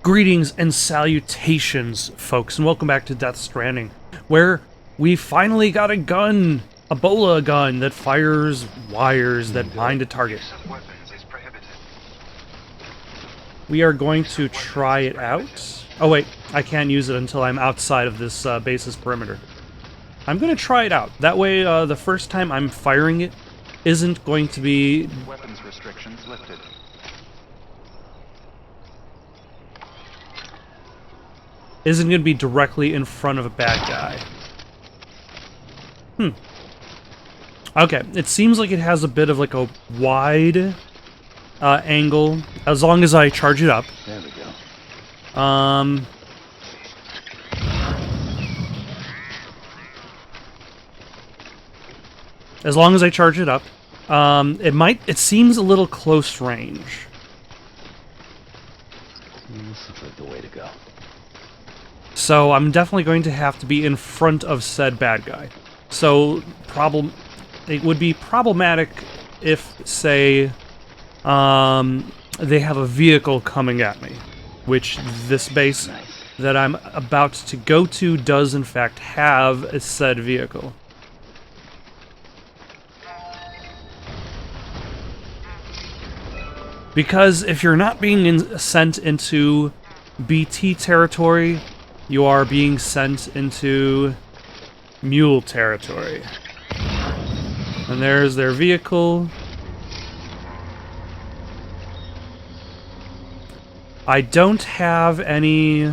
Greetings and salutations, folks, and welcome back to Death Stranding, where we finally got a gun, a Ebola gun that fires wires that bind a target. We are going to try it out. Oh wait, I can't use it until I'm outside of this base's perimeter. I'm going to try it out. That way, the first time I'm firing it isn't going to be... Weapons restrictions lifted. Isn't going to be directly in front of a bad guy. Okay, it seems like it has a bit of like a wide angle, as long as I charge it up. There we go. As long as I charge it up. It seems a little close range. This looks like the way to go. So I'm definitely going to have to be in front of said bad guy. So it would be problematic if, say, they have a vehicle coming at me, which this base that I'm about to go to does in fact have a said vehicle. Because if you're not being sent into BT territory, you are being sent into mule territory. And there's their vehicle. I don't have any...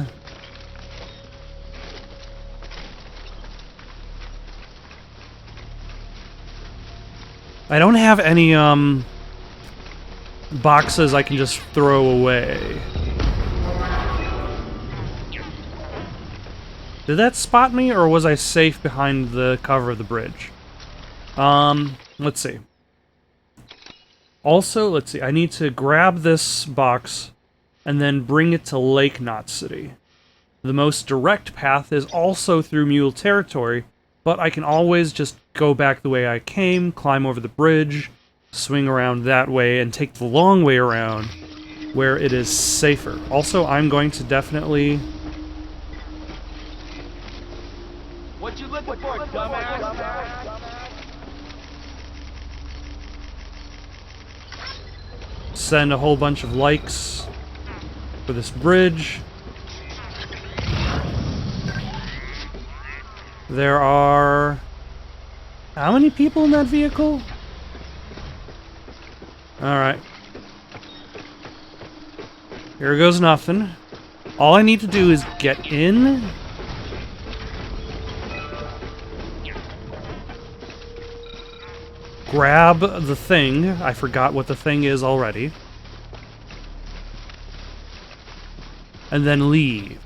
I don't have any, boxes I can just throw away. Did that spot me, or was I safe behind the cover of the bridge? Let's see. Also, let's see, I need to grab this box and then bring it to Lake Knot City. The most direct path is also through mule territory, but I can always just go back the way I came, climb over the bridge, swing around that way, and take the long way around where it is safer. Also, I'm going to definitely... What you looking for, dumbass? Send a whole bunch of likes for this bridge. There are... how many people in that vehicle? Alright. Here goes nothing. All I need to do is get in... grab the thing. I forgot what the thing is already. And then leave.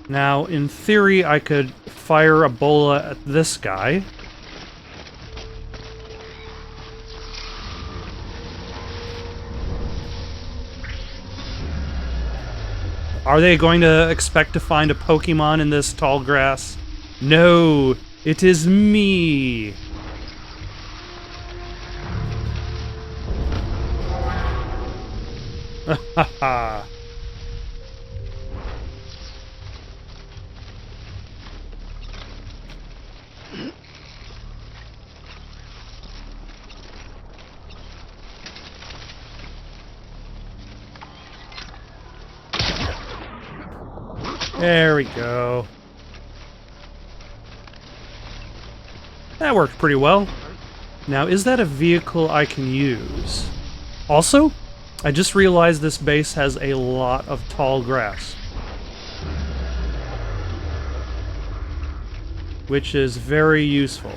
Now, in theory, I could fire a bola at this guy. Are they going to expect to find a Pokemon in this tall grass? No, it is me. Ha ha. There we go. That worked pretty well. Now, is that a vehicle I can use? Also, I just realized this base has a lot of tall grass, which is very useful.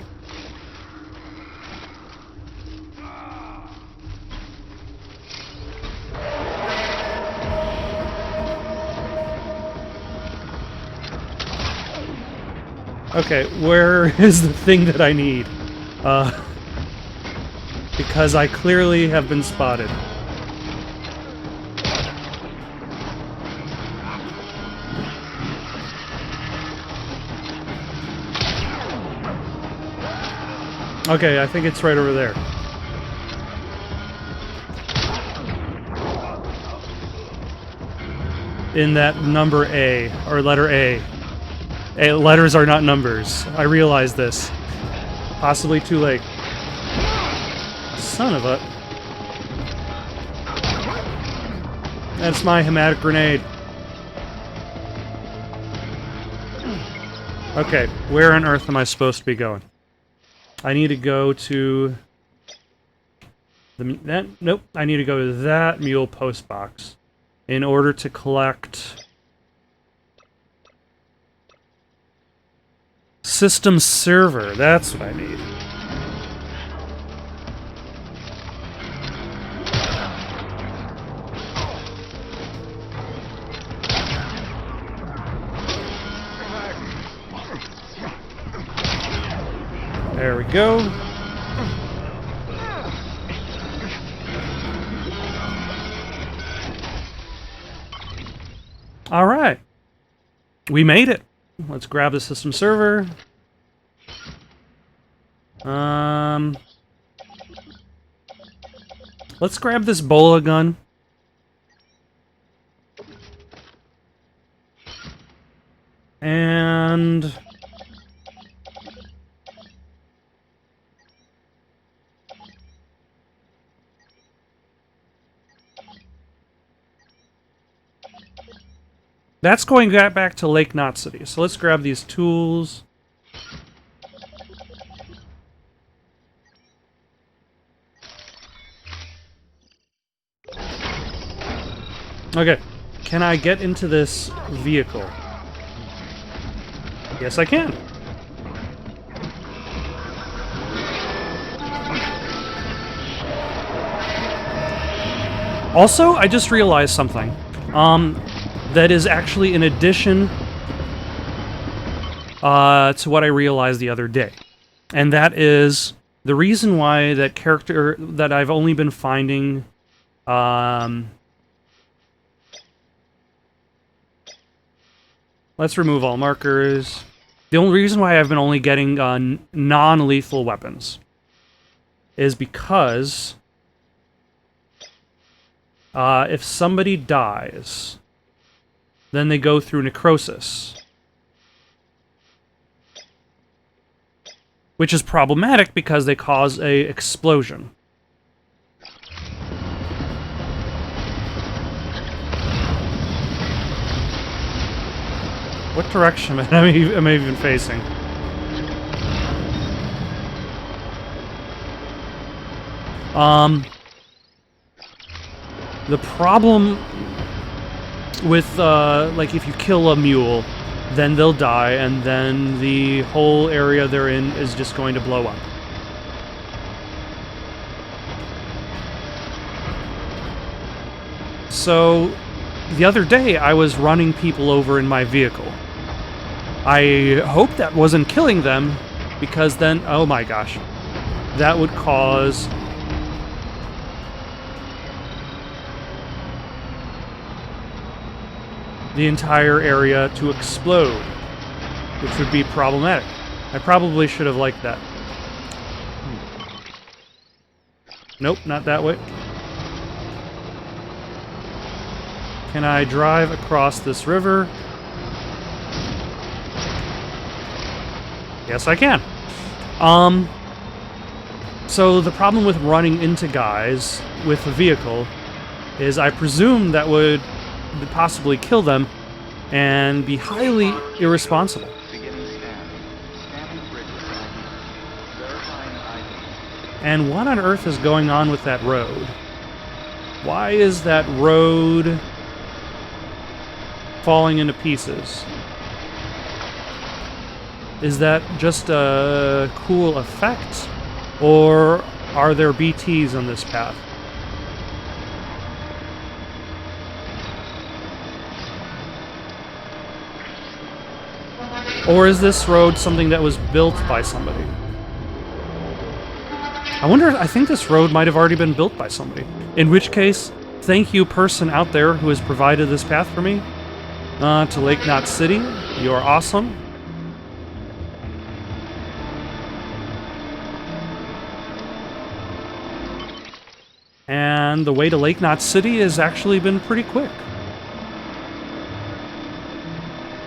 Okay, where is the thing that I need? Because I clearly have been spotted. Okay, I think it's right over there. In that number A, or letter A. Letters are not numbers. I realize this. Possibly too late. Son of a... That's my hematic grenade. Okay, where on earth am I supposed to be going? I need to go to... Nope, I need to go to that mule post box in order to collect... System server, that's what I need. There we go. All right. We made it. Let's grab the system server. Let's grab this bola gun. And... that's going back to Lake Knot City. So let's grab these tools. Okay. Can I get into this vehicle? Yes, I can. Also, I just realized something. That is actually in addition to what I realized the other day. And that is the reason why that character that I've only been finding... let's remove all markers. The only reason why I've been only getting non-lethal weapons is because if somebody dies... then they go through necrosis. Which is problematic because they cause a explosion. What direction am I even facing? The problem with, like, if you kill a mule, then they'll die, and then the whole area they're in is just going to blow up. So, the other day, I was running people over in my vehicle. I hope that wasn't killing them, because then, oh my gosh, that would cause... the entire area to explode, which would be problematic. I probably should have liked that. Nope, not that way. Can I drive across this river? Yes, I can. So the problem with running into guys with a vehicle is I presume that would possibly kill them and be highly irresponsible. Beginning scan. Scanning the bridge beside you. Verifying ID. And what on earth is going on with that road? Why is that road falling into pieces? Is that just a cool effect? Or are there BTs on this path? Or is this road something that was built by somebody? I think this road might have already been built by somebody. In which case, thank you, person out there who has provided this path for me. To Lake Knot City. You are awesome. and the way to Lake Knot City has actually been pretty quick.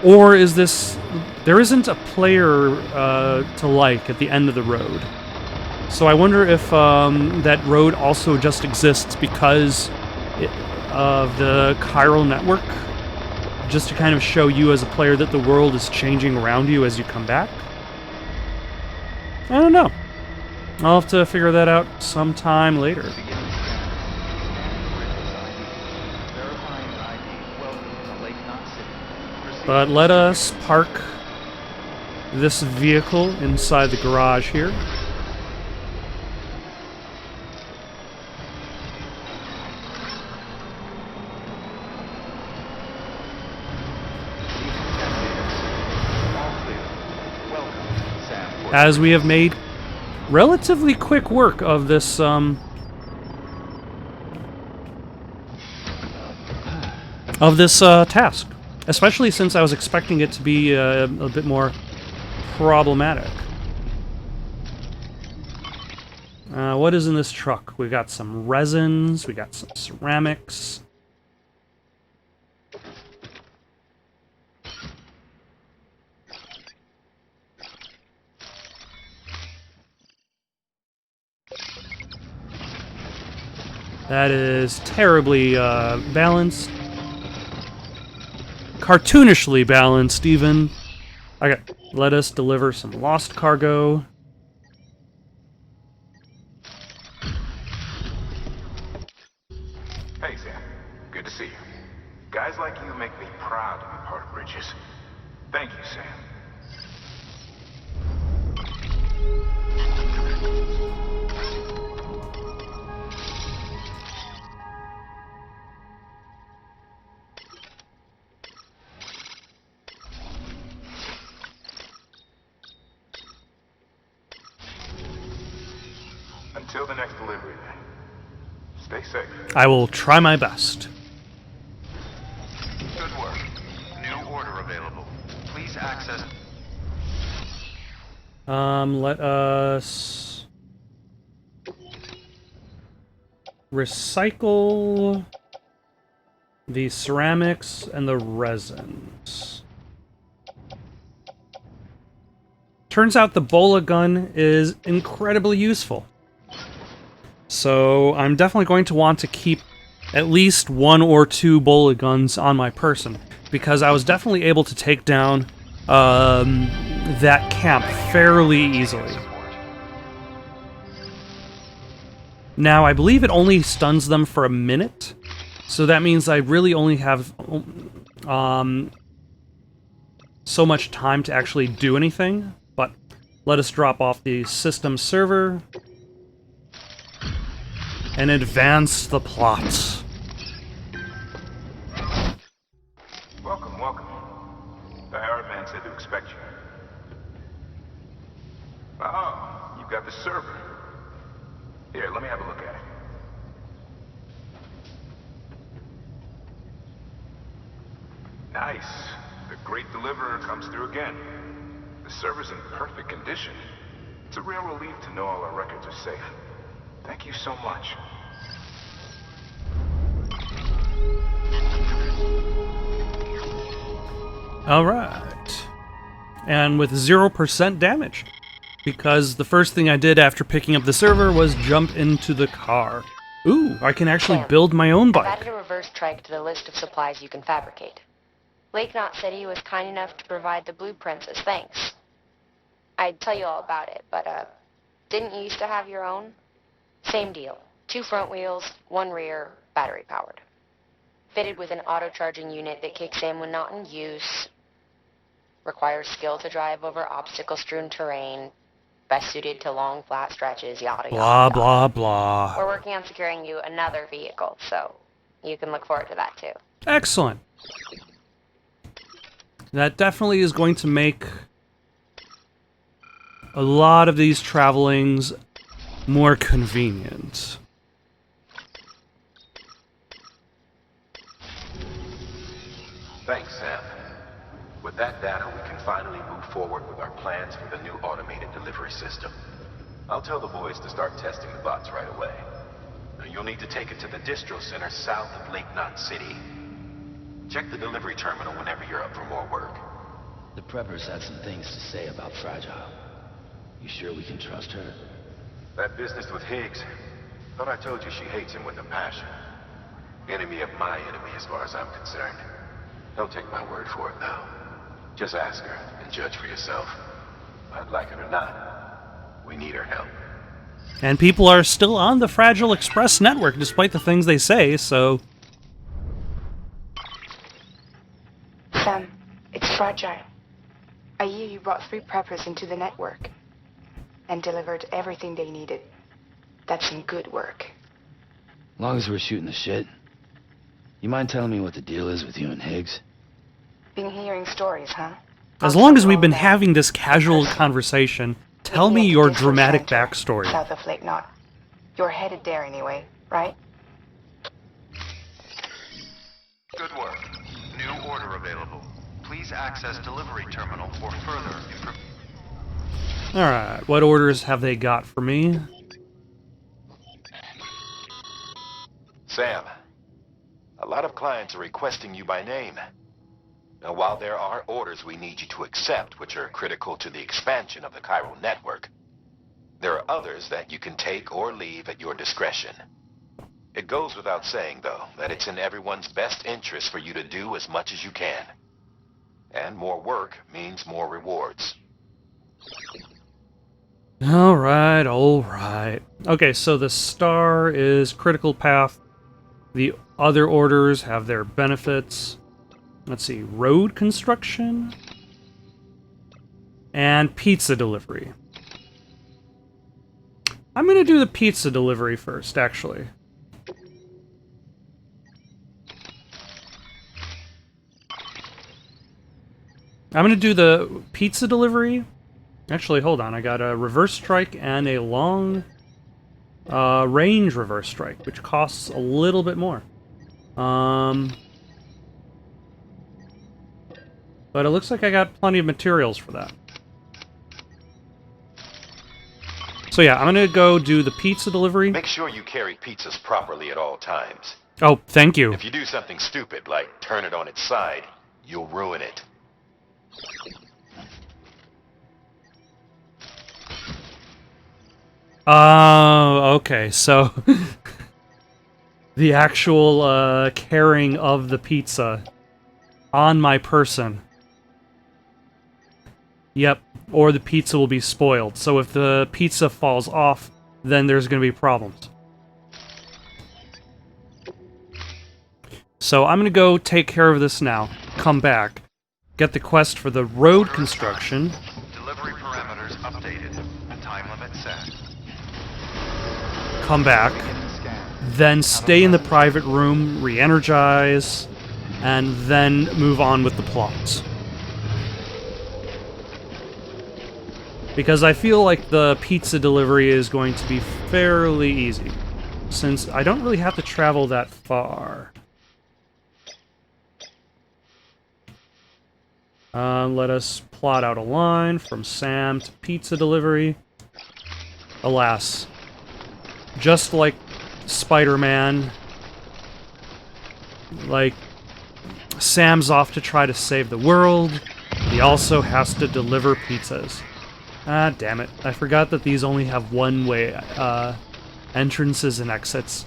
Or is this... There isn't a player to like at the end of the road. So I wonder if that road also just exists because of the chiral network, just to kind of show you as a player that the world is changing around you as you come back. I don't know. I'll have to figure that out sometime later. But let us park this vehicle inside the garage here. As we have made relatively quick work of this task, especially since I was expecting it to be a bit more problematic. What is in this truck? We got some resins, we got some ceramics. That is terribly balanced. Cartoonishly balanced, even. Okay, let us deliver some lost cargo. Hey, Sam. Good to see you. Guys like you make me proud to be part of Bridges. Thank you, Sam. Until the next delivery, then. Stay safe. I will try my best. Good work. New order available. Please access... Let us... recycle the ceramics and the resins. Turns out the bola gun is incredibly useful. So I'm definitely going to want to keep at least 1 or 2 bola guns on my person, because I was definitely able to take down that camp fairly easily. Now, I believe it only stuns them for a minute, so that means I really only have so much time to actually do anything, but let us drop off the system server and advance the plot. Welcome, welcome. The hired man said to expect you. Oh, you've got the server. Here, let me have a look at it. Nice. The great deliverer comes through again. The server's in perfect condition. It's a real relief to know all our records are safe. Thank you so much. Alright. And with 0% damage. Because the first thing I did after picking up the server was jump into the car. Ooh, I can actually build my own I've bike. added a reverse trike to the list of supplies you can fabricate. Lake Knot City was kind enough to provide the blueprints as thanks. I'd tell you all about it, but, didn't you used to have your own? Same deal. 2 front wheels, 1 rear, battery powered. Fitted with an auto-charging unit that kicks in when not in use. Requires skill to drive over obstacle-strewn terrain. Best suited to long, flat stretches, yada, Blah, yada, blah, blah. We're working on securing you another vehicle, so you can look forward to that too. Excellent. That definitely is going to make a lot of these travelings more convenient. Thanks, Sam. With that data, we can finally move forward with our plans for the new automated delivery system. I'll tell the boys to start testing the bots right away. You'll need to take it to the distro center south of Lake Knot City. Check the delivery terminal whenever you're up for more work. The preppers had some things to say about Fragile. You sure we can trust her? That business with Higgs, thought I told you she hates him with a passion. Enemy of my enemy as far as I'm concerned. Don't take my word for it now. Just ask her and judge for yourself. I'd like it or not, we need her help. And people are still on the Fragile Express network despite the things they say, so... Sam, it's Fragile. I hear you brought 3 preppers into the network and delivered everything they needed. That's some good work. Long as we're shooting the shit. You mind telling me what the deal is with you and Higgs? Been hearing stories, huh? As long as we've been having this casual conversation, tell me your dramatic backstory. South of Lake Knot. You're headed there anyway, right? Good work. New order available. Please access delivery terminal for further information. Alright, what orders have they got for me? Sam, a lot of clients are requesting you by name. Now, while there are orders we need you to accept, which are critical to the expansion of the chiral network, there are others that you can take or leave at your discretion. It goes without saying, though, that it's in everyone's best interest for you to do as much as you can. And more work means more rewards. Alright, alright. Okay, so the star is critical path. The other orders have their benefits. Let's see, road construction and pizza delivery. I'm going to do the pizza delivery first, actually. I'm going to do the pizza delivery. Actually, hold on. I got a reverse strike and a long range reverse strike, which costs a little bit more. But it looks like I got plenty of materials for that. So yeah, I'm gonna go do the pizza delivery. Make sure you carry pizzas properly at all times. Oh, thank you. If you do something stupid, like turn it on its side, you'll ruin it. Oh, okay, so... the actual, carrying of the pizza on my person. Yep, or the pizza will be spoiled. So if the pizza falls off, then there's going to be problems. So I'm going to go take care of this now. Come back. Get the quest for the road construction. Delivery parameters updated. Time limit set. Come back. Then stay in the private room, re-energize, and then move on with the plot. Because I feel like the pizza delivery is going to be fairly easy, since I don't really have to travel that far. Let us plot out a line from Sam to pizza delivery. Alas, just like Spider-Man, like, Sam's off to try to save the world, he also has to deliver pizzas. Ah, damn it. I forgot that these only have one-way entrances and exits.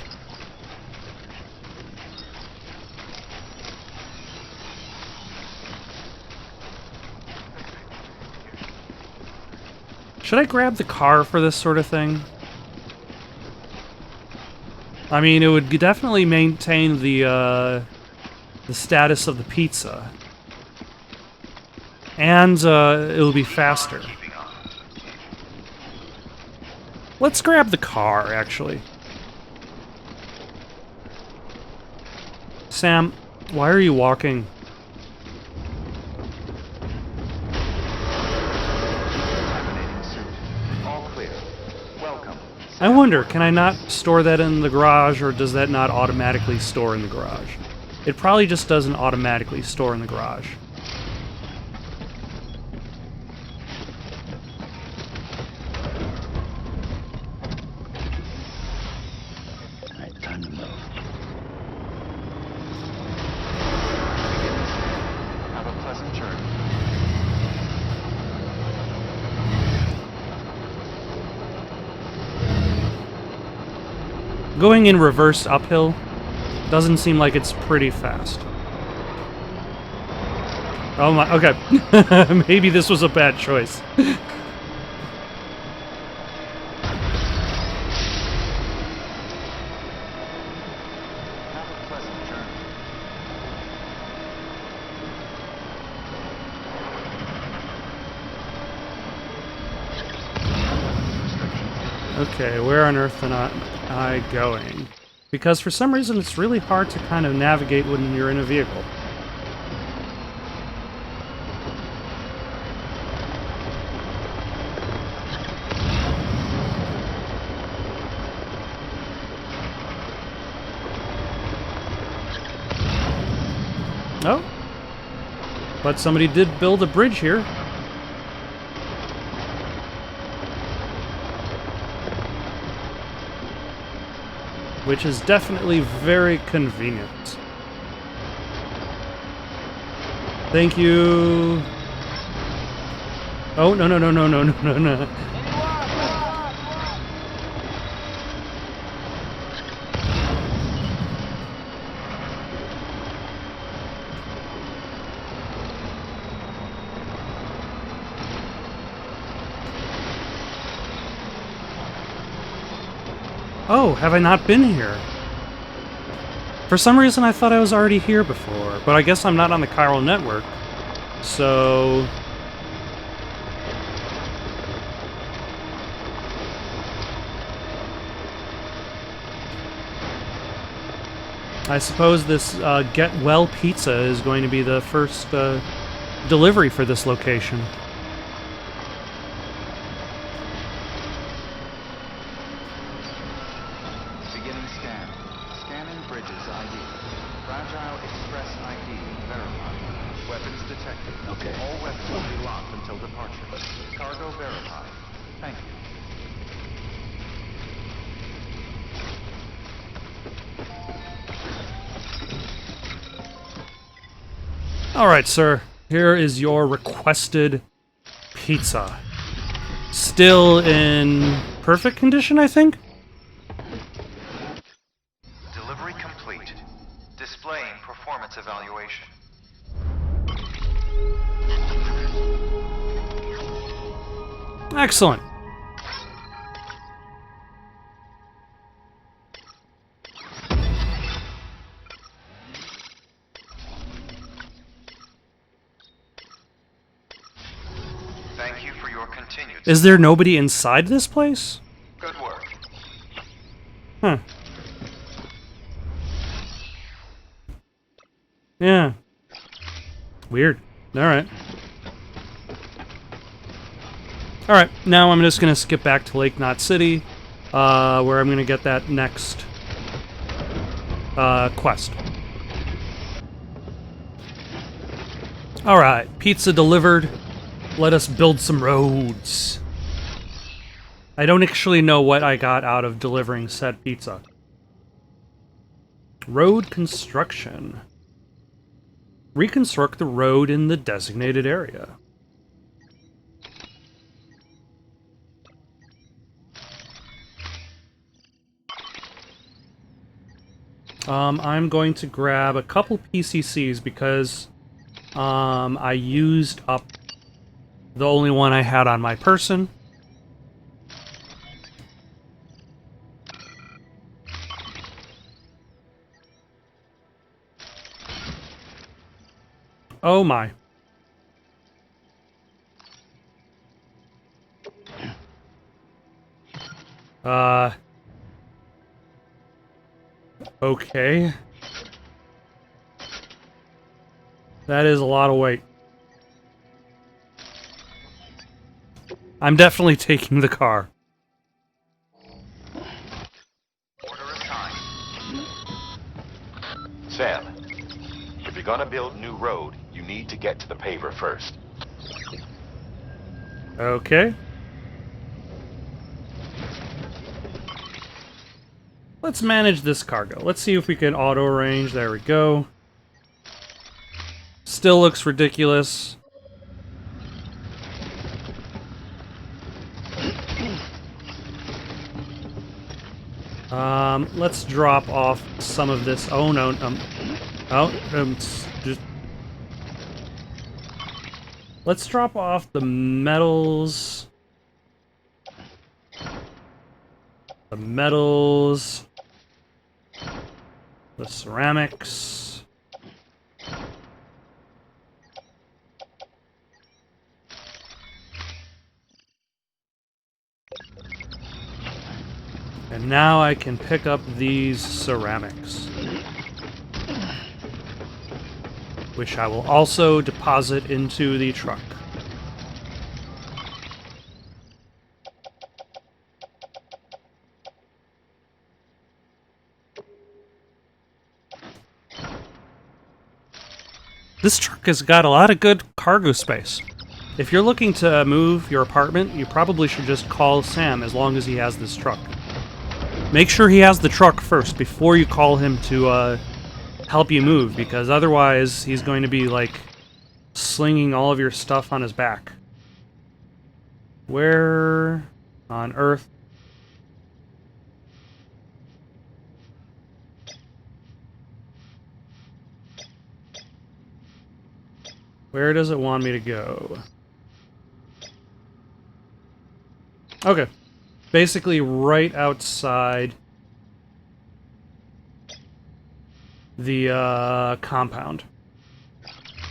Should I grab the car for this sort of thing? I mean, it would definitely maintain the status of the pizza. And it'll be faster. Let's grab the car, actually. Sam, why are you walking? All clear. Welcome. I wonder, can I not store that in the garage, or does that not automatically store in the garage? It probably just doesn't automatically store in the garage. Going in reverse uphill doesn't seem like it's pretty fast. Oh my, okay. Maybe this was a bad choice. Okay, where on earth am I going? Because for some reason it's really hard to kind of navigate when you're in a vehicle. Oh. But somebody did build a bridge here. Which is definitely very convenient. Thank you. Oh, no, no, no, no, no, no, no, no. Oh, have I not been here? For some reason I thought I was already here before, but I guess I'm not on the chiral network. So... I suppose this Get Well Pizza is going to be the first delivery for this location. Okay. All weapons will be locked until departure. Cargo verified. Thank you. Alright, sir. Here is your requested pizza. Still in perfect condition, I think? Delivery complete. Displaying performance evaluation. Excellent. Thank you for your continued Is there nobody inside this place? Good work. Huh. Yeah. Weird. Alright. Alright, now I'm just going to skip back to Lake Knot City, where I'm going to get that next quest. Alright, pizza delivered. Let us build some roads. I don't actually know what I got out of delivering said pizza. Road construction. Reconstruct the road in the designated area. I'm going to grab a couple PCCs because I used up the only one I had on my person. Oh my. Okay. That is a lot of weight. I'm definitely taking the car. Order of time. Sam, if you're gonna build new road, you need to get to the paver first. Okay. Let's manage this cargo. Let's see if we can auto-arrange. There we go. Still looks ridiculous. Let's drop off some of this. Oh no, just let's drop off the metals. The ceramics. And now I can pick up these ceramics, which I will also deposit into the truck. This truck has got a lot of good cargo space. If you're looking to move your apartment, you probably should just call Sam as long as he has this truck. Make sure he has the truck first before you call him to help you move, because otherwise he's going to be like slinging all of your stuff on his back. Where on earth? Where does it want me to go? Okay. Basically right outside the compound.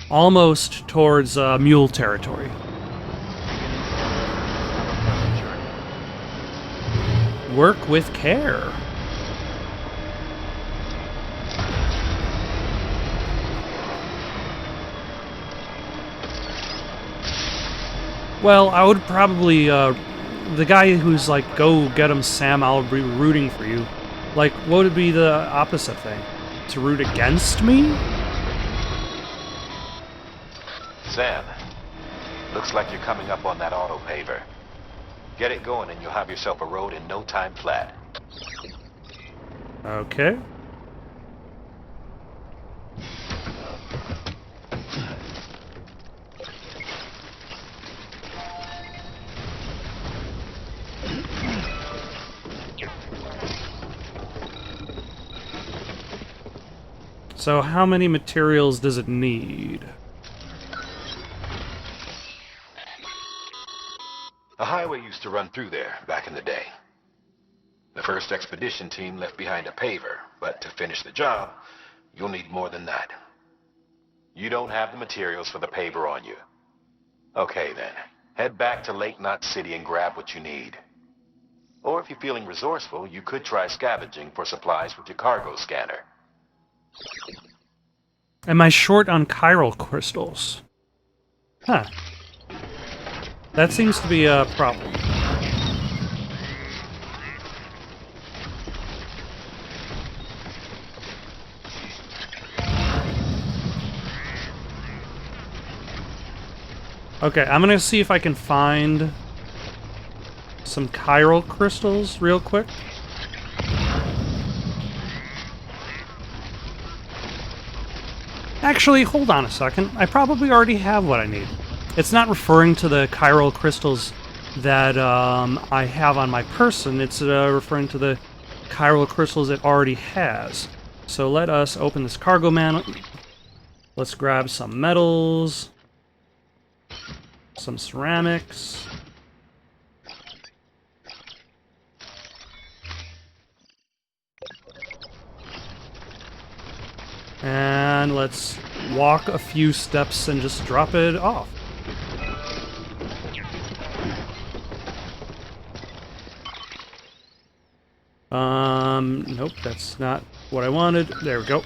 Almost towards mule territory. Work with care. Well, I would probably, the guy who's like, go get him, Sam, I'll be rooting for you. Like, what would be the opposite thing? To root against me? Sam, looks like you're coming up on that auto paver. Get it going and you'll have yourself a road in no time flat. Okay. So how many materials does it need? A highway used to run through there back in the day. The first expedition team left behind a paver, but to finish the job, you'll need more than that. You don't have the materials for the paver on you. Okay then, head back to Lake Knot City and grab what you need. Or if you're feeling resourceful, you could try scavenging for supplies with your cargo scanner. Am I short on chiral crystals? Huh. That seems to be a problem. Okay, I'm gonna see if I can find some chiral crystals real quick. Actually, hold on a second. I probably already have what I need. It's not referring to the chiral crystals that I have on my person. It's referring to the chiral crystals it already has. So let us open this cargo man. Let's grab some metals, some ceramics. And let's walk a few steps and just drop it off. Nope, that's not what I wanted. There we go.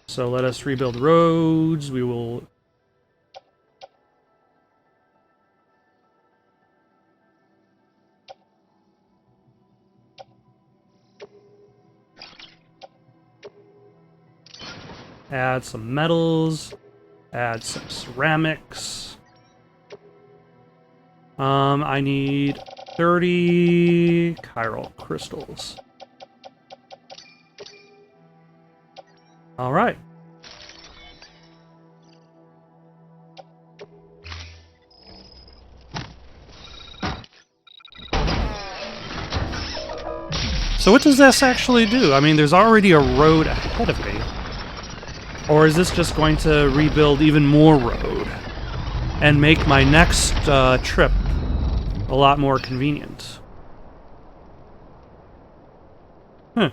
So let us rebuild roads. We will... add some metals, add some ceramics. I need 30 chiral crystals. All right. So what does this actually do? I mean, there's already a road ahead of me. Or is this just going to rebuild even more road and make my next trip a lot more convenient? Hmm.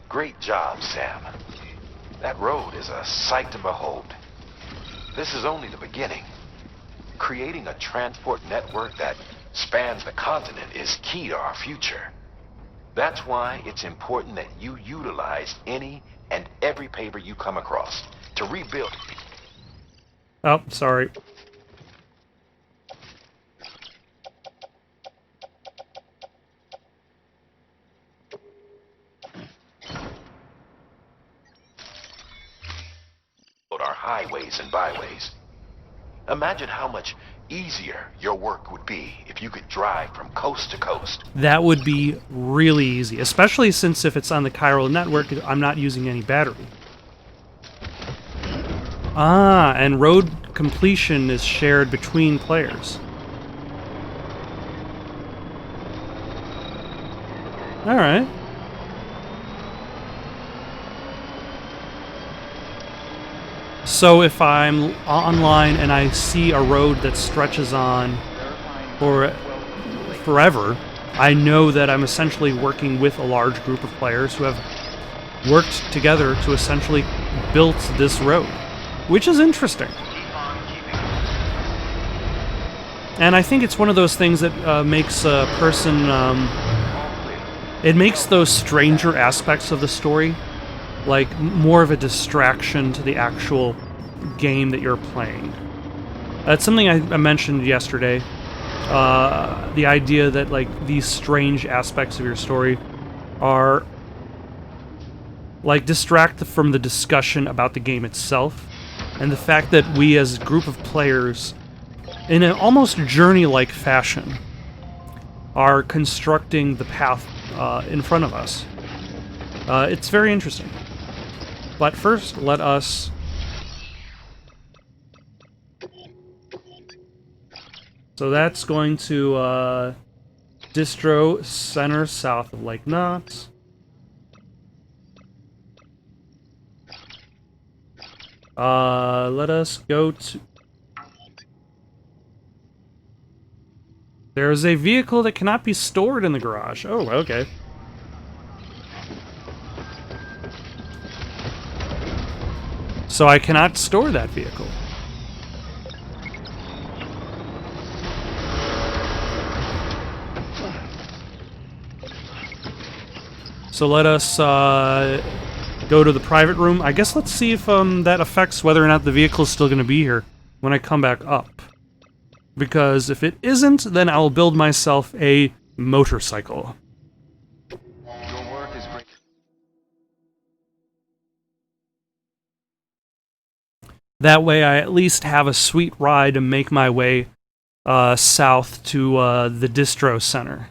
Great job, Sam. That road is a sight to behold. This is only the beginning. Creating a transport network that spans the continent is key to our future. That's why it's important that you utilize any and every paper you come across to rebuild. Oh, sorry. Our highways and byways. Imagine how much easier your work would be if you could drive from coast to coast. That would be really easy, especially since if it's on the chiral network, I'm not using any battery. Ah, and road completion is shared between players. Alright. So if I'm online and I see a road that stretches on for forever, I know that I'm essentially working with a large group of players who have worked together to essentially build this road, which is interesting. And I think it's one of those things that makes a person... it makes those stranger aspects of the story like more of a distraction to the actual game that you're playing. That's something I mentioned yesterday. The idea that like these strange aspects of your story are like distract from the discussion about the game itself, and the fact that we as a group of players, in an almost journey-like fashion, are constructing the path in front of us. It's very interesting. But first, let us... So that's going to Distro Center south of Lake Knott. Let us go to... There is a vehicle that cannot be stored in the garage. Oh, okay. So I cannot store that vehicle. So let us go to the private room. I guess let's see if that affects whether or not the vehicle is still going to be here when I come back up. Because if it isn't, then I'll build myself a motorcycle. Your work is great. That way I at least have a sweet ride to make my way south to the distro center.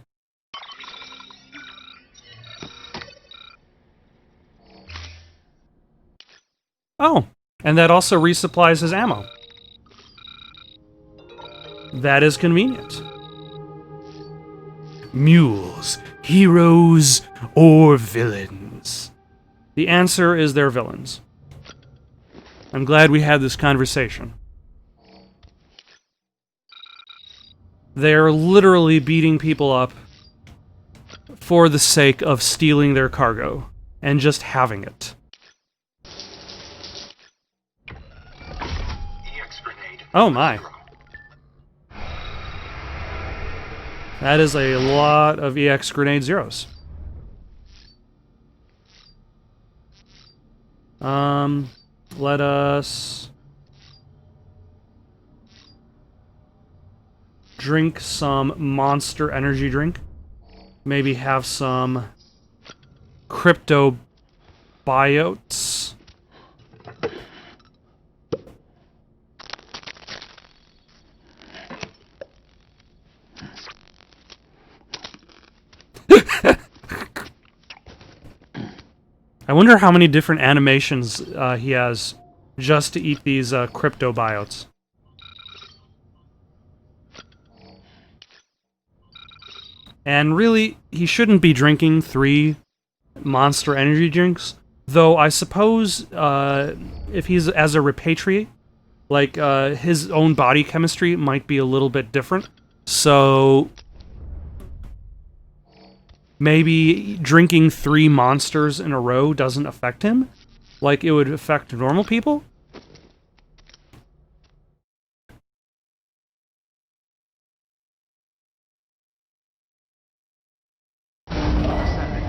Oh, and that also resupplies his ammo. That is convenient. Mules, heroes, or villains? The answer is they're villains. I'm glad we had this conversation. They're literally beating people up for the sake of stealing their cargo and just having it. Oh my. That is a lot of EX grenade zeros. Let us drink some Monster energy drink. Maybe have some crypto biotes. wonder how many different animations he has just to eat these cryptobiotes. And really, he shouldn't be drinking 3 Monster energy drinks, though I suppose if he's as a repatriate, like his own body chemistry might be a little bit different. So maybe drinking 3 monsters in a row doesn't affect him like it would affect normal people.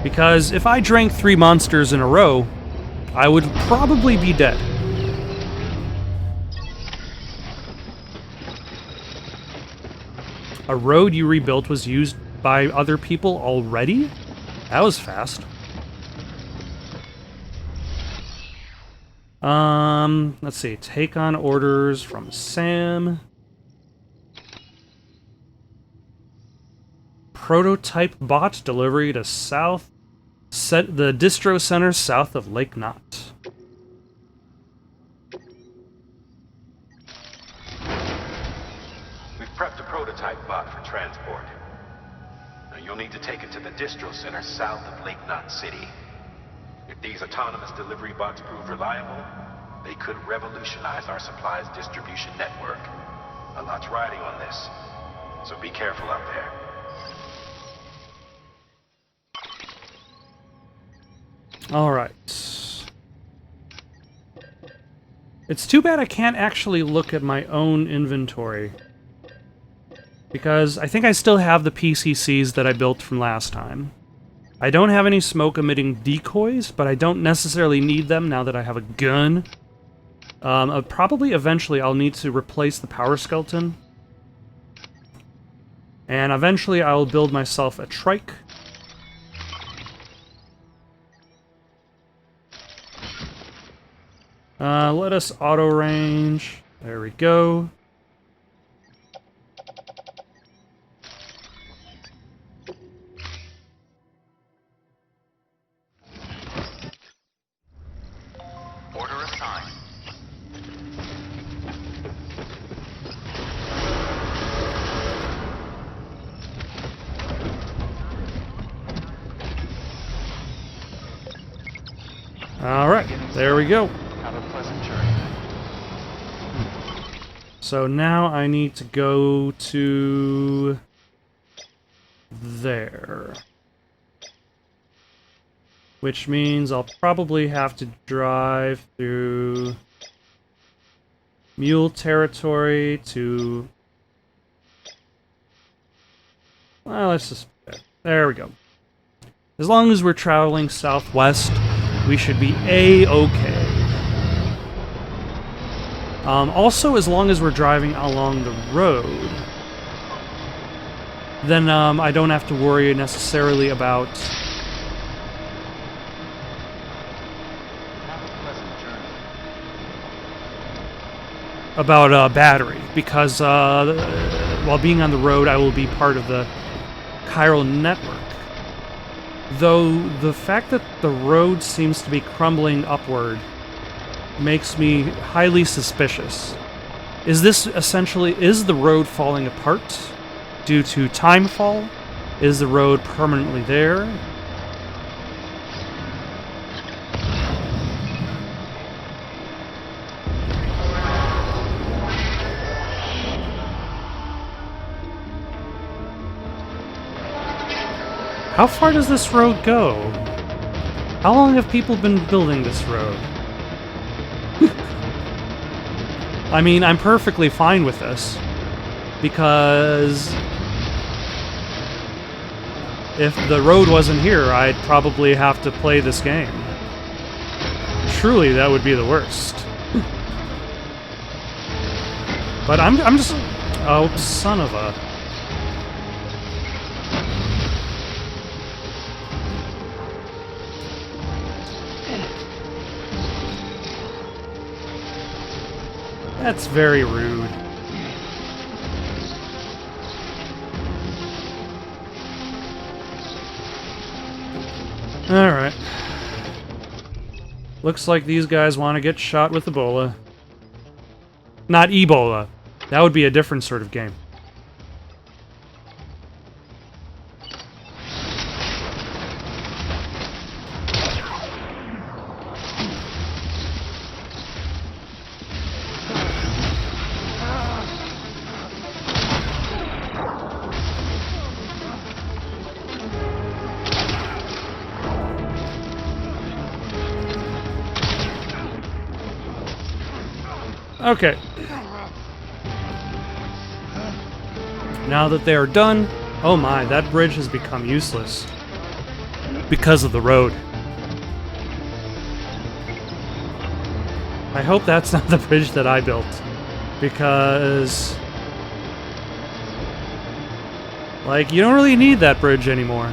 Because if I drank 3 monsters in a row, I would probably be dead. A road you rebuilt was used by other people already? That was fast. Let's see. Take on orders from Sam. Prototype bot delivery to the distro center south of Lake Knott. We've prepped a prototype bot for transport. Now you'll need to take it to the distro center south of Lake Knott City. If these autonomous delivery bots prove reliable, they could revolutionize our supplies distribution network. A lot's riding on this, so be careful out there. Alright. It's too bad I can't actually look at my own inventory. Because I think I still have the PCCs that I built from last time. I don't have any smoke-emitting decoys, but I don't necessarily need them now that I have a gun. Probably eventually I'll need to replace the power skeleton. And eventually I'll build myself a trike. Let us auto-range. There we go. Order assigned. Alright, there we go. Have a pleasant journey. So now I need to go to there. Which means I'll probably have to drive through Mule territory to... Well, let's just... There we go. As long as we're traveling southwest, we should be A-okay. Also, as long as we're driving along the road, then I don't have to worry necessarily about... battery, because while being on the road, I will be part of the chiral network. Though the fact that the road seems to be crumbling upward makes me highly suspicious. Is the road falling apart due to timefall? Is the road permanently there? How far does this road go? How long have people been building this road? I mean, I'm perfectly fine with this, because if the road wasn't here, I'd probably have to play this game. Truly, that would be the worst. But I'm just... Oh, son of a... That's very rude. Alright. Looks like these guys want to get shot with Ebola. Not Ebola. That would be a different sort of game. Okay. Now that they are done, oh my, that bridge has become useless. Because of the road. I hope that's not the bridge that I built. Because... like, you don't really need that bridge anymore.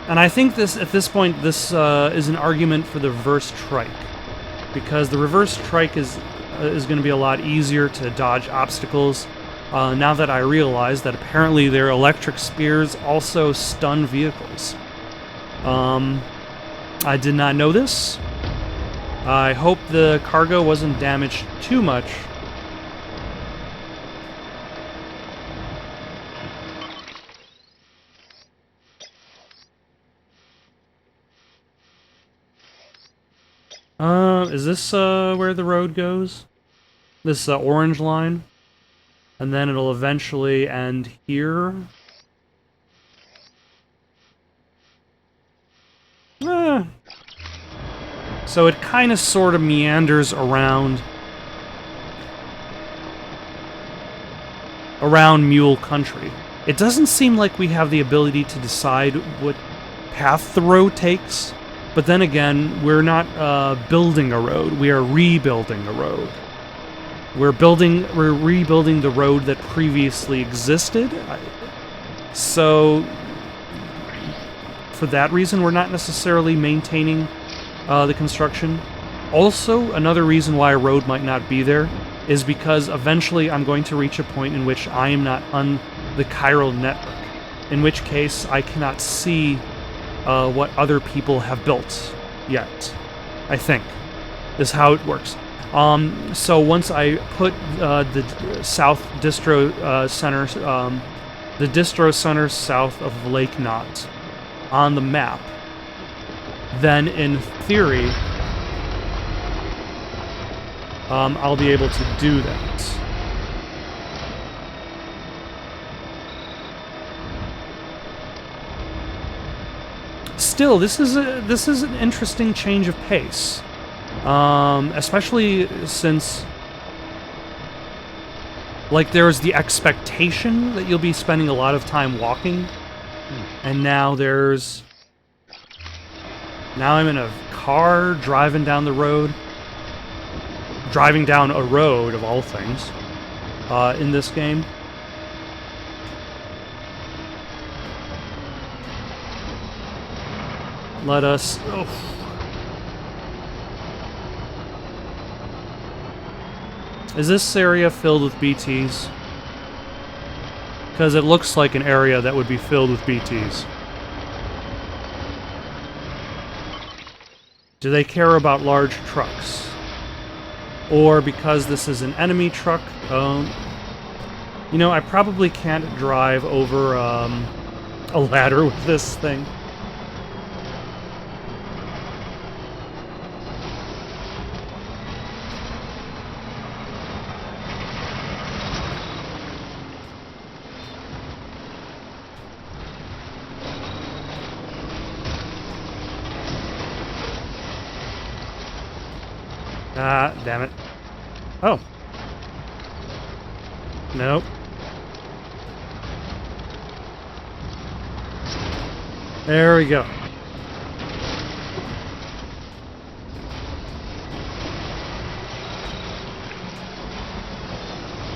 And I think this, at this point, this is an argument for the reverse trike. Because the reverse trike is going to be a lot easier to dodge obstacles. Now that I realize that apparently their electric spears also stun vehicles. I did not know this. I hope the cargo wasn't damaged too much. Is this where the road goes? This orange line? And then it'll eventually end here. So it kind of sort of meanders around Mule Country. It doesn't seem like we have the ability to decide what path the road takes, but then again, we're not building a road, we are rebuilding a road. We're rebuilding the road that previously existed. So, for that reason, we're not necessarily maintaining the construction. Also, another reason why a road might not be there is because eventually I'm going to reach a point in which I am not on the chiral network, in which case I cannot see what other people have built yet, I think, is how it works. So once I put the South Distro Center, the Distro Center south of Lake Knot on the map, then in theory, I'll be able to do that. Still, this is an interesting change of pace. Especially since, like, there's the expectation that you'll be spending a lot of time walking, and now I'm in a car driving down the road, driving down a road of all things, in this game. Let us... Oh. Is this area filled with BTs? Because it looks like an area that would be filled with BTs. Do they care about large trucks? Or because this is an enemy truck? You know, I probably can't drive over a ladder with this thing. Ah, damn it. Oh. Nope. There we go.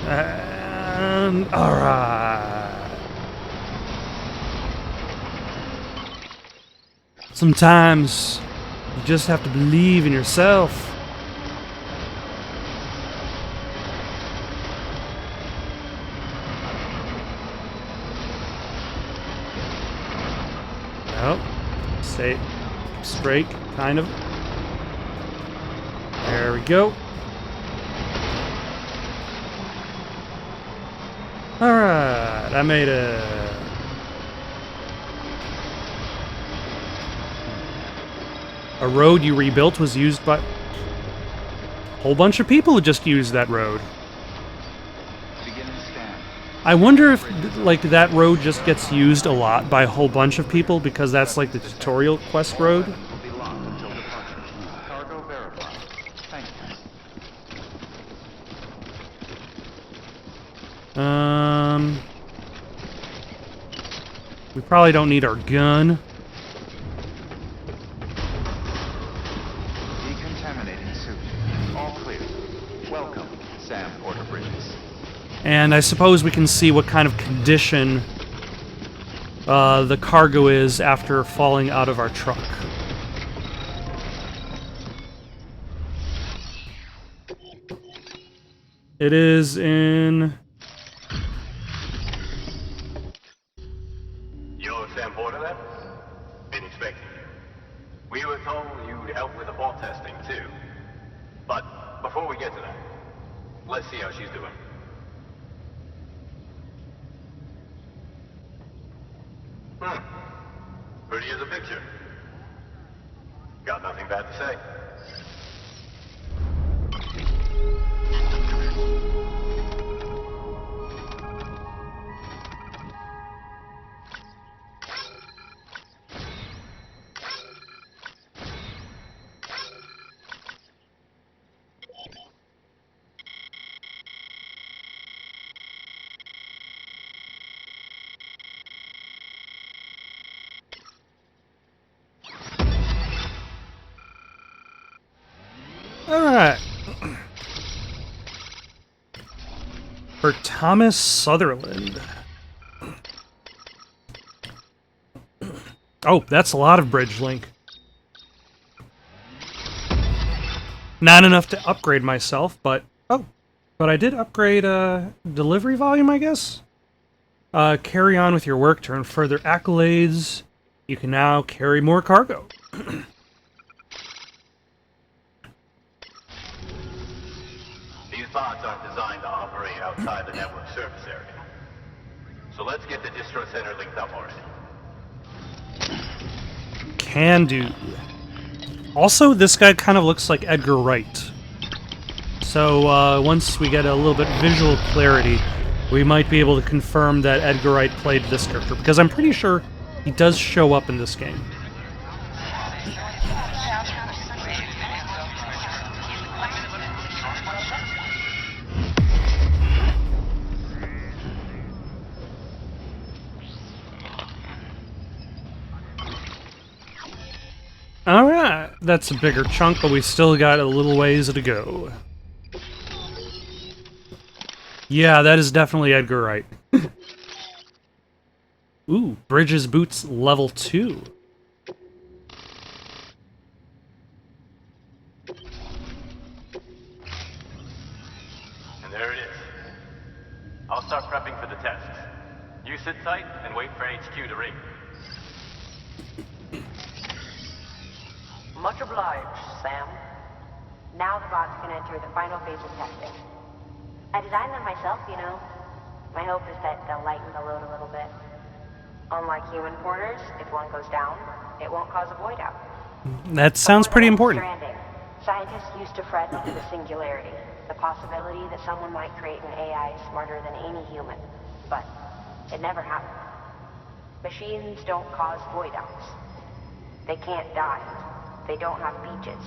And alright. Sometimes you just have to believe in yourself. Nope. Stay straight, kind of. we go. Alright, I made it. A road you rebuilt was used by... a whole bunch of people who just used that road. I wonder if, like, that road just gets used a lot by a whole bunch of people because that's, like, the tutorial quest road. Cargo verified. Thank you. We probably don't need our gun. Decontaminating suit. All clear. Welcome, Sam Porter Bridges. And I suppose we can see what kind of condition the cargo is after falling out of our truck. It is in... You're Sam Porter then? Been expecting you. We were told you'd help with the fault testing too. But before we get to that, let's see how she's doing. Pretty as a picture. Got nothing bad to say. Alright. For Thomas Sutherland. Oh, that's a lot of bridge link. Not enough to upgrade myself, but... oh. But I did upgrade delivery volume, I guess? Carry on with your work to earn further accolades. You can now carry more cargo. These bots aren't designed to operate outside the network service area. So let's get the distro center linked up already. Can do. Also, this guy kind of looks like Edgar Wright. So, once we get a little bit visual clarity, we might be able to confirm that Edgar Wright played this character, because I'm pretty sure he does show up in this game. Alright, that's a bigger chunk, but we still got a little ways to go. Yeah, that is definitely Edgar Wright. Ooh, Bridges Boots level 2. And there it is. I'll start prepping for the test. You sit tight and wait for HQ to ring. Much obliged, Sam. Now the bots can enter the final phase of testing. I designed them myself, you know. My hope is that they'll lighten the load a little bit. Unlike human porters, if one goes down, it won't cause a void out. That sounds pretty important. Death Stranding, scientists used to fret over the singularity, the possibility that someone might create an AI smarter than any human. But it never happened. Machines don't cause void outs. They can't die. They don't have beaches.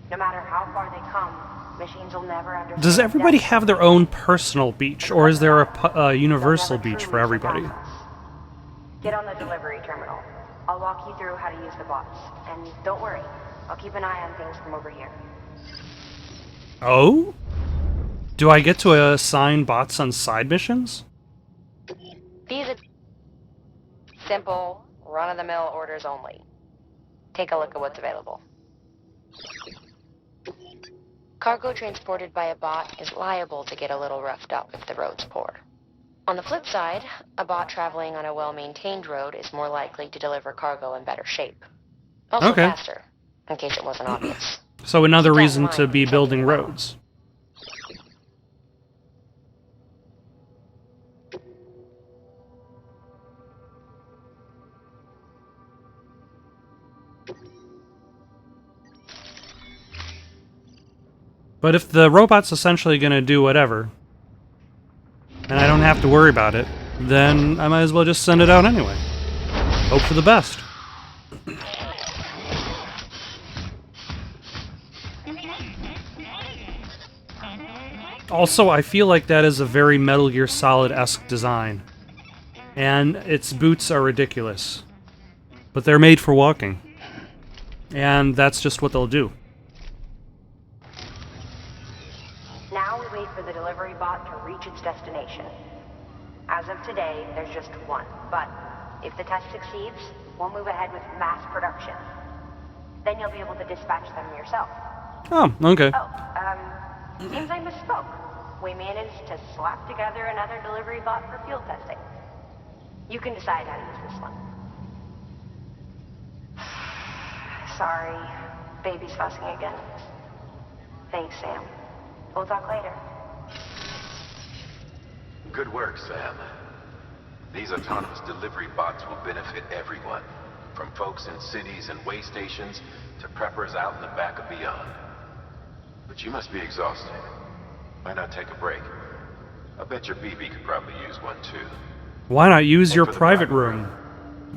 No matter how far they come, machines will never understand. Does everybody have their own personal beach, or is there a universal beach for everybody? Get on the delivery terminal. I'll walk you through how to use the bots. And don't worry, I'll keep an eye on things from over here. Oh? Do I get to assign bots on side missions? These are simple, run-of-the-mill orders only. Take a look at what's available. Cargo transported by a bot is liable to get a little roughed up if the road's poor. On the flip side, a bot traveling on a well-maintained road is more likely to deliver cargo in better shape. Also faster, in case it wasn't obvious. So another Don't reason mind to be taking building them out. roads. But if the robot's essentially going to do whatever, and I don't have to worry about it, then I might as well just send it out anyway. Hope for the best. Also, I feel like that is a very Metal Gear Solid-esque design. And its boots are ridiculous. But they're made for walking. And that's just what they'll do. Now we wait for the delivery bot to reach its destination. As of today, there's just one, but if the test succeeds, we'll move ahead with mass production. Then you'll be able to dispatch them yourself. Oh, okay. Seems I misspoke. We managed to slap together another delivery bot for field testing. You can decide how to use this one. Sorry, baby's fussing again. Thanks, Sam. We'll talk later. Good work, Sam. These autonomous delivery bots will benefit everyone, from folks in cities and way stations to preppers out in the back and beyond. But you must be exhausted. Why not take a break? I bet your BB could probably use one too. Why not use Head your for the private room?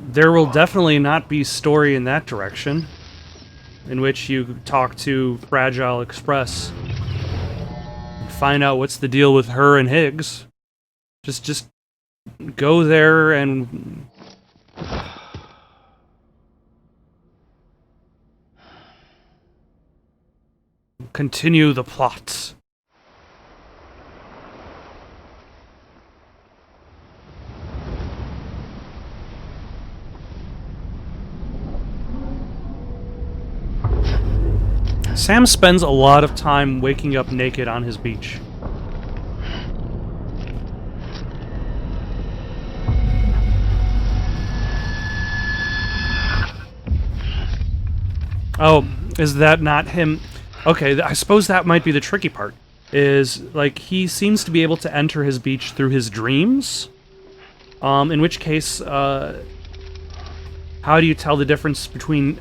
There will definitely not be story in that direction, in which you talk to Fragile Express and find out what's the deal with her and Higgs. Just go there and continue the plot. Sam spends a lot of time waking up naked on his beach. Oh, is that not him? Okay, I suppose that might be the tricky part. Is, like, he seems to be able to enter his beach through his dreams. In which case, how do you tell the difference between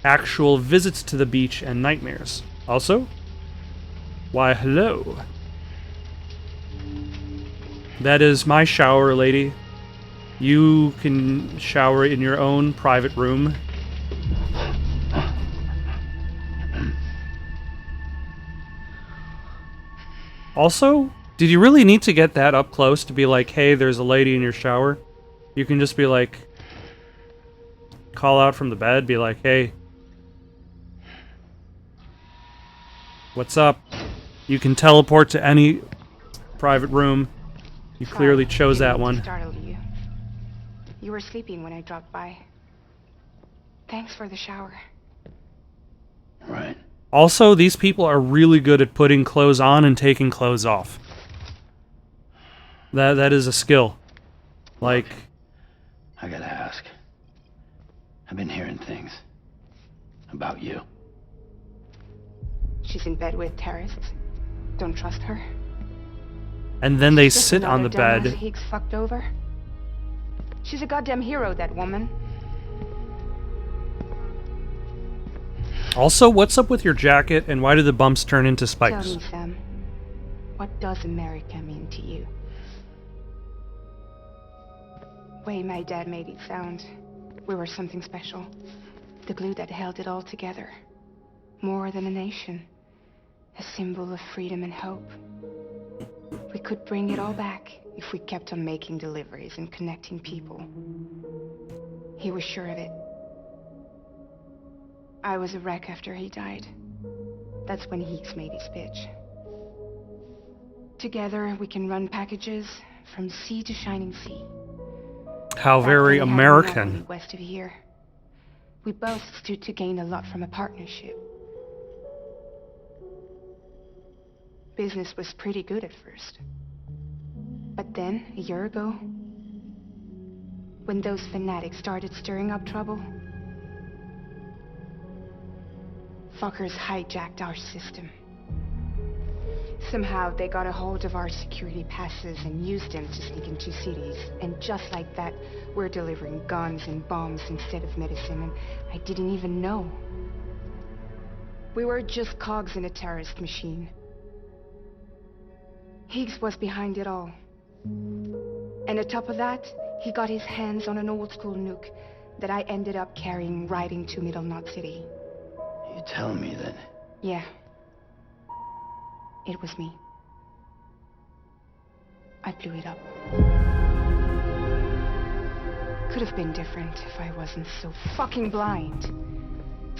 actual visits to the beach and nightmares? Also, why, hello. That is my shower, lady. You can shower in your own private room. Also, did you really need to get that up close to be like, hey, there's a lady in your shower? You can just be like, call out from the bed, be like, hey, what's up? You can teleport to any private room. You clearly chose that one. Startled you. You were sleeping when I dropped by. Thanks for the shower. Right. Also, these people are really good at putting clothes on and taking clothes off. That is a skill. Like, I gotta ask. I've been hearing things about you. She's in bed with terrorists. Don't trust her. and then they Just sit on the another dumbass bed. Higgs fucked over. She's a goddamn hero, that woman. Also, what's up with your jacket, and why do the bumps turn into spikes? Tell me, Sam, what does America mean to you? Way my dad made it sound, we were something special. The glue that held it all together. More than a nation. A symbol of freedom and hope. We could bring it all back if we kept on making deliveries and connecting people. He was sure of it. I was a wreck after he died. That's when Higgs made his pitch. Together, we can run packages from sea to shining sea. How Back very then, we had a monopoly American. west of here. We both stood to gain a lot from a partnership. Business was pretty good at first. But then, a year ago, when those fanatics started stirring up trouble, Fuckers hijacked our system. Somehow they got a hold of our security passes and used them to sneak into cities. And just like that, we're delivering guns and bombs instead of medicine, and I didn't even know. We were just cogs in a terrorist machine. Higgs was behind it all. And on top of that, he got his hands on an old-school nuke that I ended up carrying right into Middle Knot City. You tell me that... Yeah. It was me. I blew it up. Could have been different if I wasn't so fucking blind.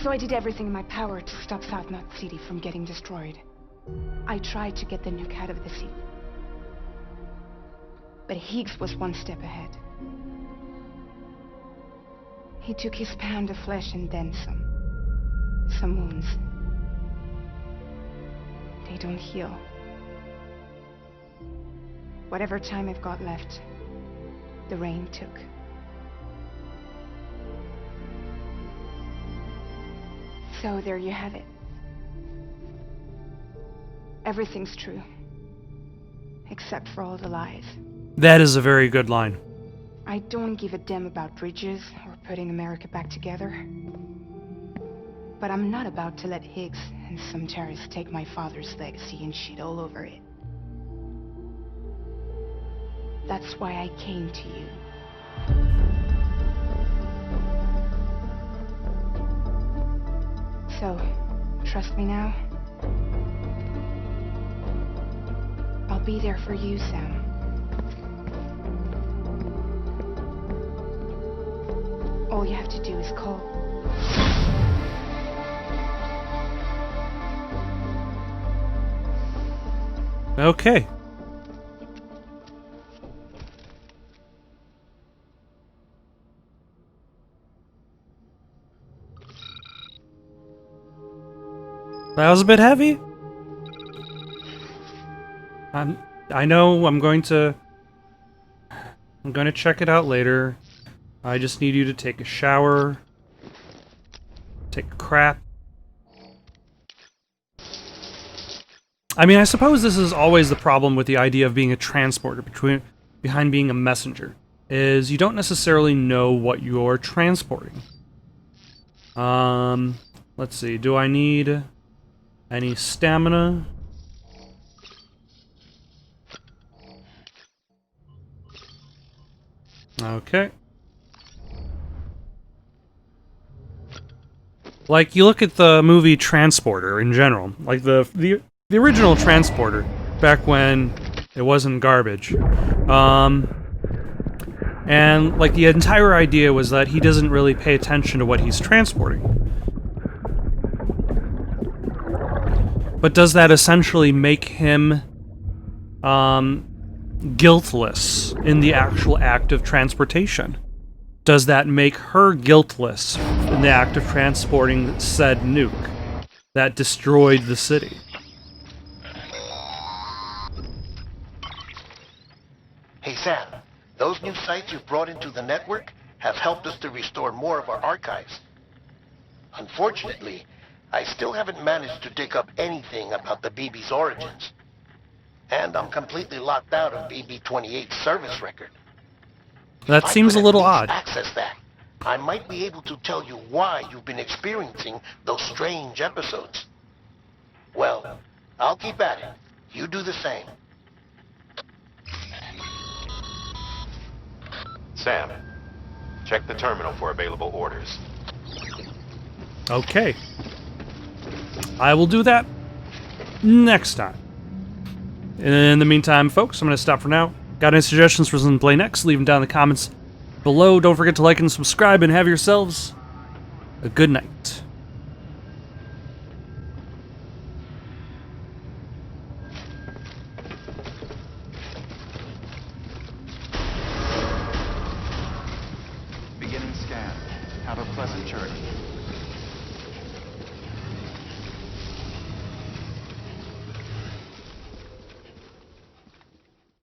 So I did everything in my power to stop South Knot City from getting destroyed. I tried to get the nuke out of the city. But Higgs was one step ahead. He took his pound of flesh and then some. Some wounds. They don't heal. Whatever time I've got left, the rain took. So there you have it. Everything's true. Except for all the lies. That is a very good line. I don't give a damn about bridges or putting America back together. But I'm not about to let Higgs and some terrorists take my father's legacy and shit all over it. That's why I came to you. So, trust me now? I'll be there for you, Sam. All you have to do is call. Okay. That was a bit heavy. I know I'm going to check it out later. I just need you to take a shower, take a crap. I mean, I suppose this is always the problem with the idea of being a transporter behind being a messenger, is you don't necessarily know what you're transporting. Let's see, do I need any stamina? Okay. Like, you look at the movie Transporter in general, like the original Transporter, back when it wasn't garbage. And, like, the entire idea was that he doesn't really pay attention to what he's transporting. But does that essentially make him, guiltless in the actual act of transportation? Does that make her guiltless in the act of transporting said nuke that destroyed the city? Hey, Sam, those new sites you've brought into the network have helped us to restore more of our archives. Unfortunately, I still haven't managed to dig up anything about the BB's origins. And I'm completely locked out of BB-28's service record. That If I seems a could at little least odd. access that, I might be able to tell you why you've been experiencing those strange episodes. Well, I'll keep at it. You do the same. Sam, check the terminal for available orders. Okay. I will do that next time. In the meantime, folks, I'm going to stop for now. Got any suggestions for something to play next? Leave them down in the comments below. Don't forget to like and subscribe, and have yourselves a good night. Beginning scan. Have a pleasant journey.